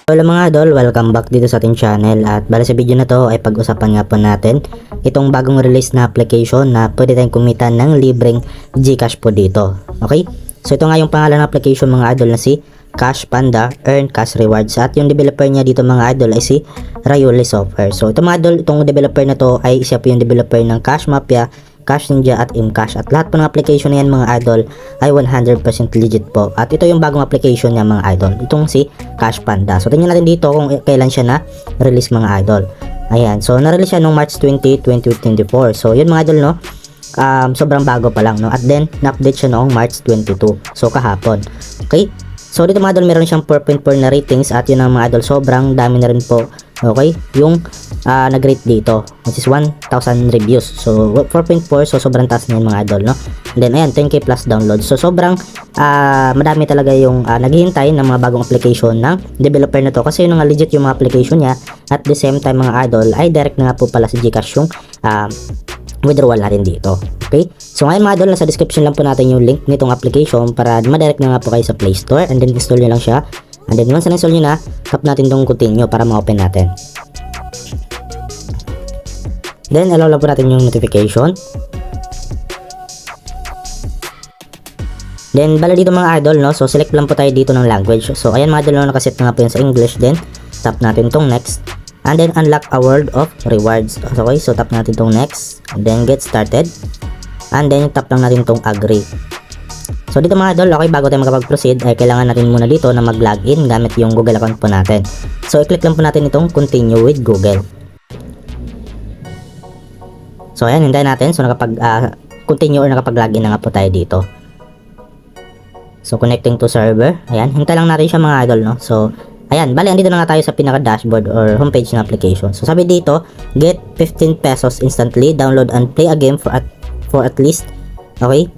Hello mga idol, welcome back dito sa ating channel at bala sa video na to ay pag-usapan nga po natin itong bagong release na application na pwede tayong kumita ng libreng GCash po dito. Okay? So ito nga yung pangalan ng application mga idol na si Cash Panda Earn Cash Rewards at yung developer niya dito mga idol ay si Rayuli Software. So ito mga idol, itong developer na to ay siya po yung developer ng Cash Mafia, Cash Ninja at Mcash at lahat po ng application na yan mga idol ay 100% legit po at ito yung bagong application niya mga idol, itong si Cash Panda. So tingnan natin dito kung kailan siya na release mga idol. Ayan, so na-release siya noong March 20, 2024. So yun mga idol no, sobrang bago pa lang no, at then na-update siya noong March 22, so kahapon. Okay, so dito mga idol meron siyang 4.4 na ratings at yun ang mga idol, sobrang dami na rin po. Okay, yung nag-rate dito which is 1,000 reviews. So 4.4, so sobrang taas niyan mga idol no. And then ayan, 10k plus downloads. So sobrang madami talaga yung naghihintay ng mga bagong application ng developer na to kasi yun nga legit yung mga application niya. At the same time mga idol ay direct na nga po pala sa GCash yung withdrawal natin dito. Okay, so ngayon mga idol, nasa description lang po natin yung link nitong application para madirect na nga po kayo sa Play Store and then install nyo lang siya. And then once na-install nyo na, tap natin itong continue para ma-open natin. Then allow lang po natin yung notification. Then bala dito mga idol no, so select lang po tayo dito ng language. So ayan mga idol no, nakaset na nga po yun sa English. Then tap natin itong next. And then unlock a world of rewards. Okay, so tap natin itong next. And then get started. And then tap lang natin itong agree. So dito mga idol, okay, bago tayo makapag-proceed ay kailangan natin muna dito na mag-login gamit yung Google account po natin. So i-click lang po natin itong continue with Google. So ayan, hintayin natin. So nakapag-continue or nakapag-login na nga po tayo dito. So connecting to server. Ayan, hintay lang natin siya mga idol no. So ayan, bali andito na nga tayo sa pinaka-dashboard or homepage ng application. So sabi dito, get 15 pesos instantly, download and play a game for at least, okay,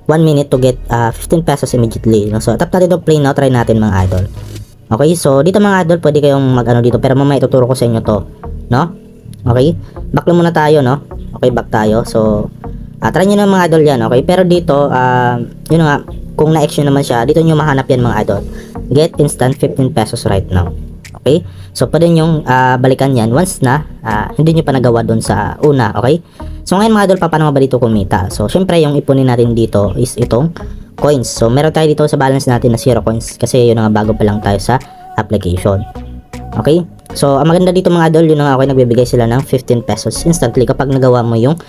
1 minute to get 15 pesos immediately. No? So tap natin itong play now, try natin mga idol. Okay, so dito mga idol, pwede kayong mag-ano dito pero mamaya ituturo ko sa inyo to, no? Okay, back lang muna tayo no. Okay, back tayo. So try nyo na mga idol yan, okay? Pero dito, yun nga, kung na-action naman siya, dito nyo mahanap yan mga idol. Get instant 15 pesos right now. Okay? So pwede nyo balikan yan once na hindi nyo pa nagawa doon sa una. Okay? So ngayon mga idol, paano ba dito kumita? So syempre yung ipunin natin dito is itong coins. So meron tayo dito sa balance natin na 0 coins kasi yun nga bago pa lang tayo sa application. Okay? So ang maganda dito mga idol, yun nga, okay, nagbibigay sila ng 15 pesos instantly kapag nagawa mo yung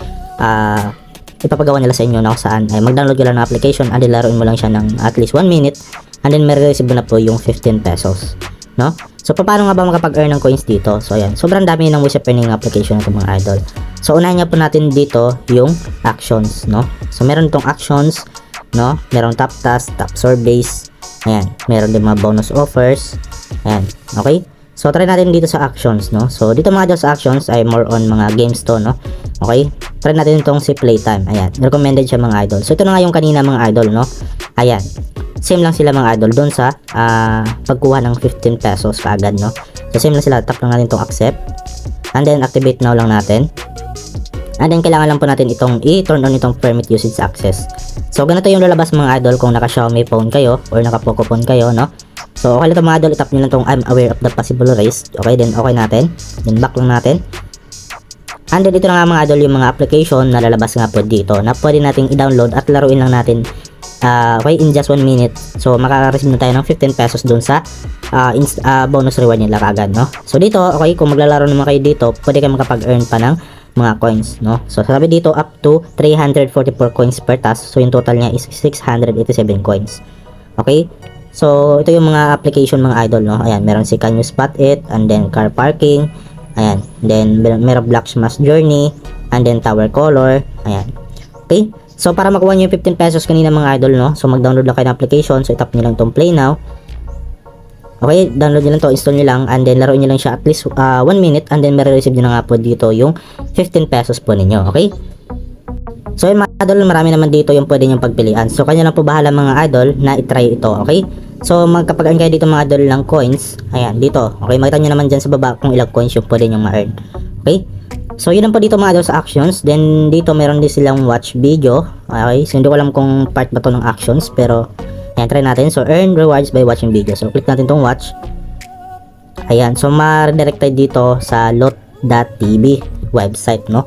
ipapagawa nila sa inyo na saan ay mag-download ka lang ng application and laruin mo lang siya ng at least 1 minute and then may receive na po yung 15 pesos no. So paano nga ba makapag-earn ng coins dito? So ayan, sobrang dami ng ways of earning application ito mga idol. So unahin nga po natin dito yung actions no. So meron itong actions no, meron top task, top surveys, ayan, meron din mga bonus offers, ayan, okay. So try natin dito sa actions no. So dito mga idol sa actions ay more on mga games to no. Okay? Try natin itong si playtime. Ayan, recommended siya mga idol. So ito na nga yung kanina mga idol no. Ayan. Same lang sila mga idol doon sa pagkuha ng 15 pesos kaagad no. So same lang sila, tap lang natin itong accept. And then activate now lang natin. And then kailangan lang po natin itong i-turn on itong permit usage access. So ganito yung lalabas mga idol kung naka Xiaomi phone kayo or naka Poco phone kayo no. So okay lang ito mga idol, itap nyo lang itong I'm aware of the possible risk. Okay, then okay natin. Then back lang natin. And then dito na nga mga idol yung mga application na lalabas nga po dito na pwede nating i-download at laruin lang natin okay, in just 1 minute. So makaka-receive na tayo ng 15 pesos dun sa bonus reward nila kagad no. So dito, okay, kung maglalaro naman kayo dito, pwede kayo makapag-earn pa ng mga coins no. So sabi dito up to 344 coins per task. So yung total niya is 687 coins. Okay? So ito yung mga application mga idol no. Ayan, meron si Can You Spot It and then car parking. Ayan, then meron Black Smash Journey and then Tower Color. Ayan. Okay? So para makuha niyo yung 15 pesos kanina mga idol no. So mag-download lang kayo ng application. So itap niyo lang tong play now. Okay, download niyo lang to, install niyo lang and then laruin niyo lang siya at least 1 minute and then may-receive niyo na nga po dito yung 15 pesos po ninyo. Okay? So yung mga idol, marami naman dito yung pwede niyong pagpilian. So kanya lang po bahala mga idol na i-try ito. Okay? So magkapag-earn kayo dito mga idol ng coins. Ayan, dito. Okay, makita nyo naman dyan sa baba kung ilang coins yung pwede nyo ma-earn. Okay? So yun lang po dito mga idol sa actions. Then dito meron din silang watch video. Okay, so hindi ko alam kung part ba to ng actions pero ayan, try natin. So earn rewards by watching video. So click natin tong watch. Ayan, so ma-redirect tayo dito sa lot.tv website, no?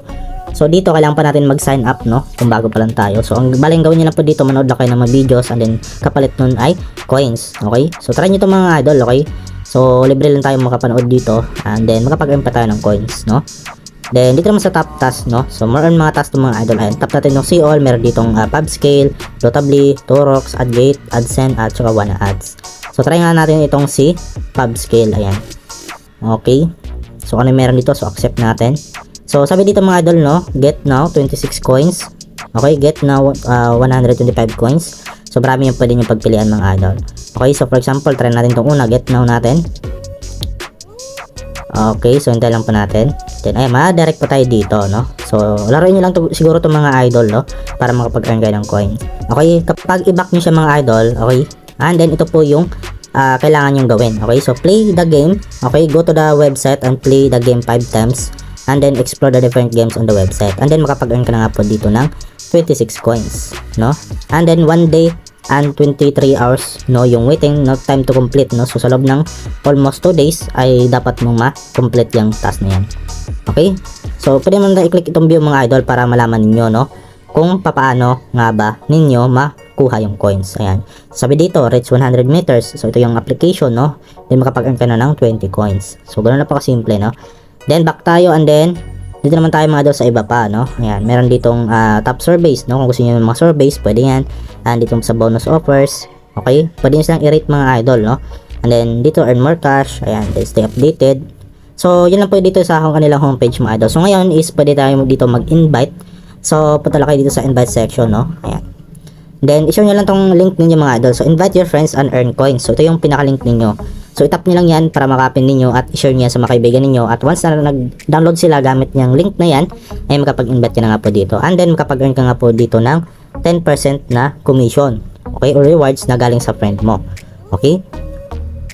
So dito kailangan pa natin mag-sign up, no? Kung bago pa lang tayo. So ang baling gawin niyo lang po dito, manood lang kayo ng mga videos and then kapalit nun ay coins, okay? So try niyo 'to mga idol, okay? So libre lang tayo makapanood dito and then makapag-earn pa tayo ng coins, no? Then dito naman sa top task, no? So more on mga task ng mga idol. Ayan, tap natin yung see all, meron ditong PubScale, Notably, Turox, AdGate, AdSend at saka Wanna Ads. So try nga natin itong si PubScale, ayan. Okay. So ano meron dito? So accept natin. So sabi dito mga idol, no, get now 26 coins. Okay, get now 125 coins. So marami yung pwede nyo pagpilian mga idol. Okay, so for example, try natin itong una, get now natin. Okay, so hintay lang po natin. Then ay ma-direct pa tayo dito, no. So laruin niyo lang to, siguro to mga idol, no, para makapag-earn kayo ng coin. Okay, kapag i-back niyo siya mga idol, okay? And then ito po yung kailangan yung gawin. Okay, so play the game. Okay, go to the website and play the game 5 times. And then explore the different games on the website. And then makapag-earn ka na nga po dito ng 26 coins, no? And then 1 day and 23 hours, no, yung waiting, no, time to complete, no? So sa loob ng almost 2 days ay dapat mong ma-complete yung task na yan. Okay? So pwede mo na i-click itong view mga idol para malaman ninyo, no, kung papaano nga ba ninyo makuha yung coins. Ayan. Sabi dito, reach 100 meters. So ito yung application, no? Then makapag-earn ka na ng 20 coins. So ganoon na pa kasimple, no? Then back tayo and then dito naman tayo mga idol sa iba pa, no? Ayan, meron ditong top surveys, no? Kung gusto niyo ng mga surveys, pwede yan. And dito sa bonus offers, okay? Pwede nyo silang i-rate mga idol, no? And then dito earn more cash, ayan, then stay updated. So yun lang po dito sa kanilang homepage mga idol. So ngayon is pwede tayo dito mag-invite. So punta lang kayo dito sa invite section, no? Ayan. Then i-share nyo lang tong link ninyo mga idol. So invite your friends and earn coins. So ito yung pinaka-link ninyo. So itap nyo lang yan para makapin ninyo at i-share nyo yan sa mga kaibigan ninyo. At once na nag-download sila gamit niyang link na yan, ay makapag-invite ka na nga po dito. And then makapag-earn ka nga po dito ng 10% na commission. Okay? O rewards na galing sa friend mo. Okay?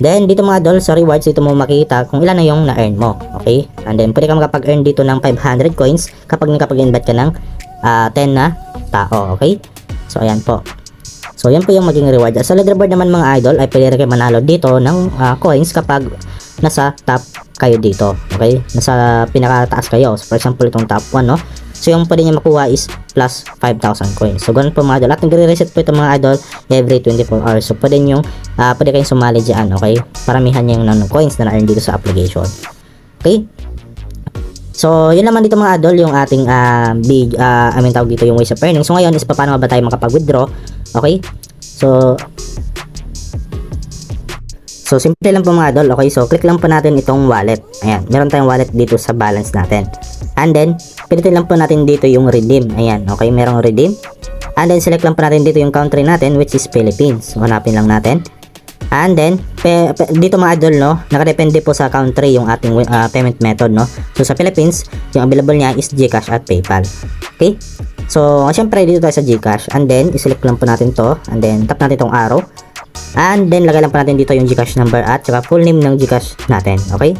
Then dito mga idol, sa rewards dito mo makikita kung ilan na yung na-earn mo. Okay? And then pwede ka makapag-earn dito ng 500 coins kapag nakapag-invite ka ng 10 na tao. Okay? So ayan po. So yan po yung maging reward. Sa leaderboard naman mga idol ay pwede rin kayo manalo dito ng coins kapag nasa top kayo dito. Okay? Nasa pinakataas kayo. So for example itong top 1, no? So yung pwede nyo makuha is plus 5,000 coins. So ganun po mga idol. At nagre-reset po ito mga idol every 24 hours. So pwede kayong sumali dyan. Okay? Paramihan yung coins na na-earn dito sa application. Okay? So yun naman dito mga idol yung ating tawag dito yung ways of earning. So ngayon is paano ba tayo makapag-withdraw? Okay? So simple lang po mga idol. Okay, so click lang po natin itong wallet. Ayan, meron tayong wallet dito sa balance natin. And then pilitin lang po natin dito yung redeem. Ayan, okay, merong redeem. And then select lang po natin dito yung country natin, which is Philippines. So hanapin lang natin. And then dito mga idol, no, nakadepende po sa country yung ating payment method, no. So sa Philippines, yung available niya is GCash at PayPal. Okay? So syempre dito tayo sa GCash and then i-select lang po natin to and then tap natin tong arrow. And then lagay lang po natin dito yung GCash number at saka full name ng GCash natin. Okay?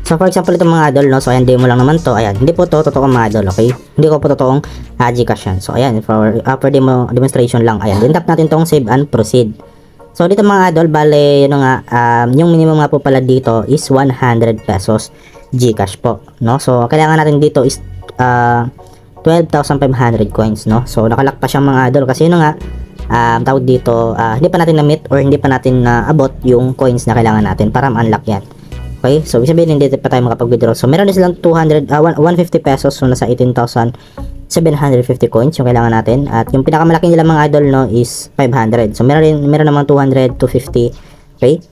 So for example itong mga idol, no, so ayan, demo lang naman to. Ayan, hindi po to totoong mga idol, okay? Hindi ko po totoong GCash yan. So ayan, for demonstration lang. Ayan, then tap natin tong save and proceed. So dito mga idol, bale yun nga, yung minimum nga po pala dito is 100 pesos GCash po, no? So kailangan natin dito is 12,500 coins, no? So nakalak pa siyang mga idol kasi yun nga, tawag dito, hindi pa natin na-meet or hindi pa natin na-abot yung coins na kailangan natin para ma-unlock yan. Okay, so ibig sabihin hindi pa tayo makapag-withdraw. So meron din silang 150 pesos, so nasa 18,750 coins yung kailangan natin. At yung pinakamalaki nila mga idol, no, is 500. So meron naman 200, 250. Okay?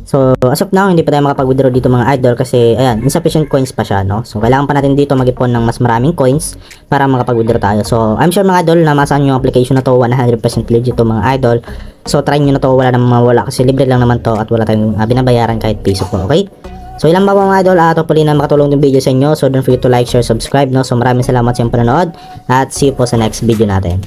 So as of now, hindi pa tayo makapag-withdraw dito mga idol kasi ayan, insufficient coins pa siya, no? So kailangan pa natin dito mag-ipon ng mas maraming coins para makapag-withdraw tayo. So I'm sure mga idol na masaan yung application na to, 100% legit to mga idol. So try nyo na to, wala namang mawala kasi libre lang naman to at wala tayong binabayaran kahit piso po, okay? So ilang ba mga idol, hopefully na makatulong yung video sa inyo. So don't forget to like, share, subscribe, no? So maraming salamat sa inyong panonood at see you po sa next video natin.